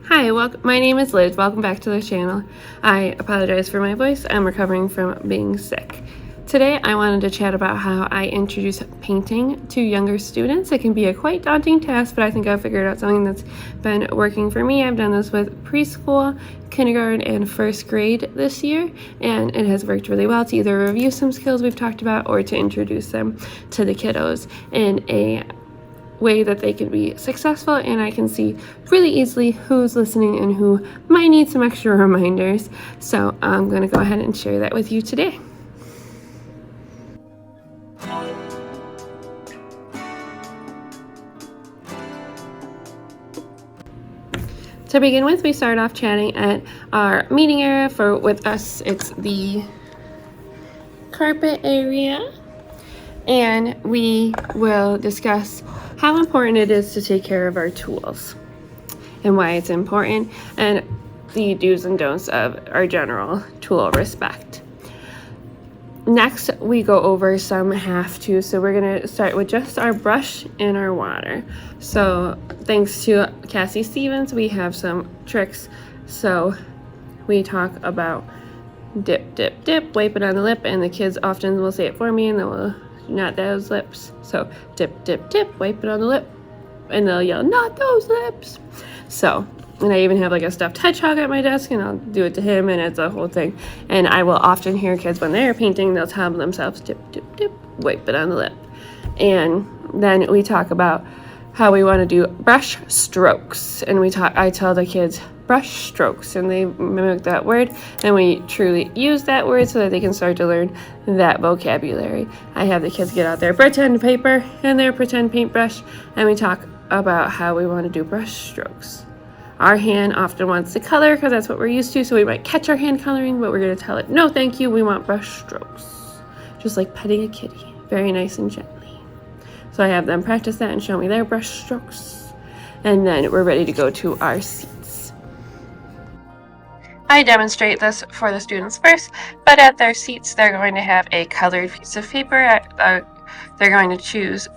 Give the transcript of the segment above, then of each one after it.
Hi, my name is Liz. Welcome back to the channel. I apologize for my voice. I'm recovering from being sick. Today I wanted to chat about how I introduce painting to younger students. It can be a quite daunting task, but I think I've figured out something that's been working for me. I've done this with preschool, kindergarten, and first grade this year, and it has worked really well to either review some skills we've talked about or to introduce them to the kiddos in a way that they can be successful, and I can see really easily who's listening and who might need some extra reminders. So I'm going to go ahead and share that with you today. To begin with, we start off chatting at our meeting area. With us, it's the carpet area, and we will discuss how important it is to take care of our tools and why it's important, and the do's and don'ts of our general tool respect. Next, we go over some have-tos. So we're going to start with just our brush and our water. So thanks to Cassie Stevens, we have some tricks. So we talk about dip, dip, dip, wipe it on the lip, and the kids often will say it for me, and they will not those lips. So dip, dip, dip, wipe it on the lip, and they'll yell, not those lips. So, and I even have like a stuffed hedgehog at my desk, and I'll do it to him, and it's a whole thing. And I will often hear kids when they're painting, they'll tell themselves, dip, dip, dip, wipe it on the lip. And then we talk about how we want to do brush strokes, and I tell the kids brush strokes, and they mimic that word, and we truly use that word so that they can start to learn that vocabulary. I have the kids get out their pretend paper and their pretend paintbrush, and we talk about how we want to do brush strokes. Our hand often wants to color because that's what we're used to, so we might catch our hand coloring, but we're going to tell it, no thank you, we want brush strokes. Just like petting a kitty, very nice and gently. So I have them practice that and show me their brush strokes, and then we're ready to go to our seats. I demonstrate this for the students first, but at their seats they're going to have a colored piece of paper. They're going to choose,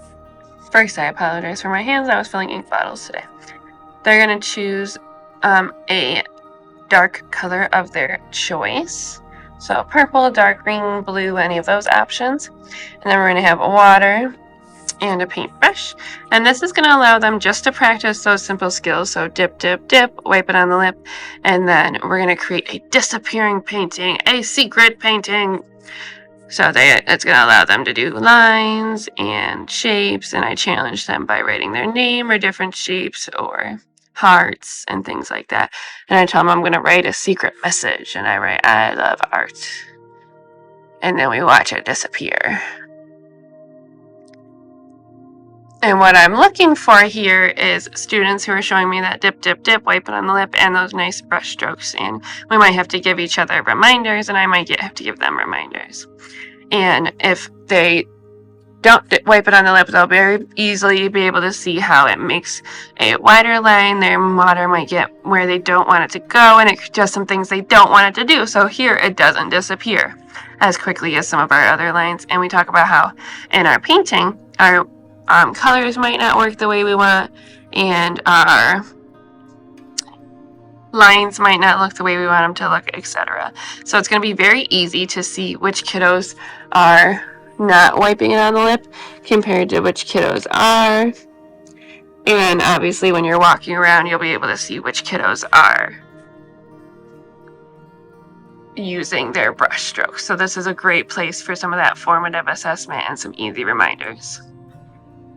first I apologize for my hands, I was filling ink bottles today. They're going to choose a dark color of their choice. So purple, dark green, blue, any of those options. And then we're going to have water and a paintbrush. And this is going to allow them just to practice those simple skills. So dip, dip, dip, wipe it on the lip. And then we're going to create a disappearing painting, a secret painting. So it's going to allow them to do lines and shapes, and I challenge them by writing their name or different shapes or hearts and things like that. And I tell them I'm going to write a secret message, and I write, I love art. And then we watch it disappear. And what I'm looking for here is students who are showing me that dip, dip, dip, wipe it on the lip, and those nice brush strokes. And we might have to give each other reminders, and I might have to give them reminders. And if they don't wipe it on the lip, they'll very easily be able to see how it makes a wider line. Their water might get where they don't want it to go, and it does some things they don't want it to do. So here it doesn't disappear as quickly as some of our other lines. And we talk about how in our painting, our colors might not work the way we want, and our lines might not look the way we want them to look, etc. So it's going to be very easy to see which kiddos are not wiping it on the lip compared to which kiddos are. And obviously when you're walking around, you'll be able to see which kiddos are using their brush strokes. So this is a great place for some of that formative assessment and some easy reminders.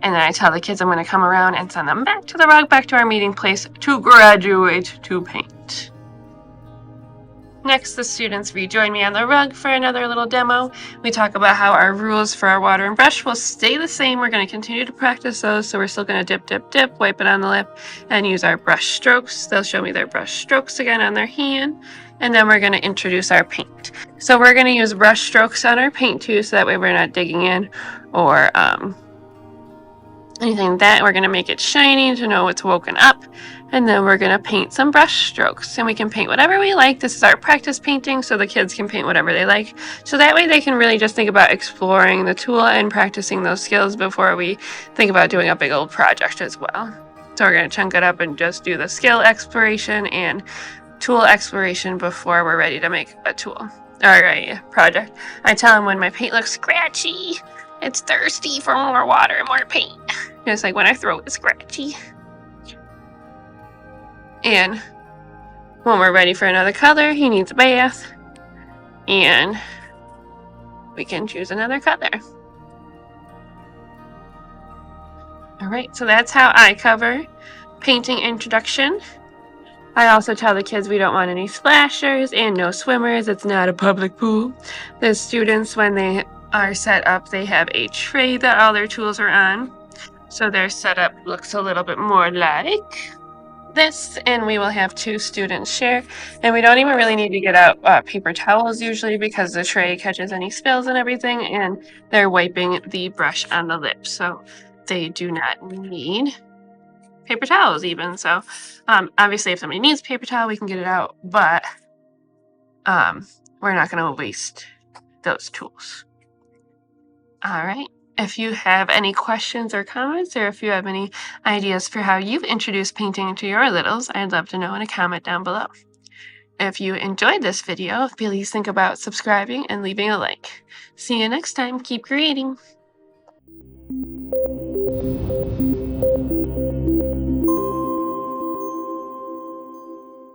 And then I tell the kids I'm going to come around and send them back to the rug, back to our meeting place to graduate to paint. Next, the students rejoin me on the rug for another little demo. We talk about how our rules for our water and brush will stay the same. We're going to continue to practice those. So we're still going to dip, dip, dip, wipe it on the lip, and use our brush strokes. They'll show me their brush strokes again on their hand. And then we're going to introduce our paint. So we're going to use brush strokes on our paint too, so that way we're not digging in or anything like that. We're going to make it shiny to know it's woken up, and then we're going to paint some brush strokes, and we can paint whatever we like. This is our practice painting, so the kids can paint whatever they like, so that way they can really just think about exploring the tool and practicing those skills before we think about doing a big old project as well. So we're going to chunk it up and just do the skill exploration and tool exploration before we're ready to make a tool or a project. I tell him when my paint looks scratchy, it's thirsty for more water and more paint. Just like when I throw it scratchy. And when we're ready for another color, he needs a bath. And we can choose another color. Alright, so that's how I cover painting introduction. I also tell the kids we don't want any splashers and no swimmers. It's not a public pool. The students, when they are set up, they have a tray that all their tools are on. So their setup looks a little bit more like this, and we will have 2 students share. And we don't even really need to get out paper towels usually because the tray catches any spills and everything, and they're wiping the brush on the lip. So they do not need paper towels even. So obviously if somebody needs paper towel, we can get it out, but we're not going to waste those tools. All right. If you have any questions or comments, or if you have any ideas for how you've introduced painting to your littles, I'd love to know in a comment down below. If you enjoyed this video, please think about subscribing and leaving a like. See you next time. Keep creating.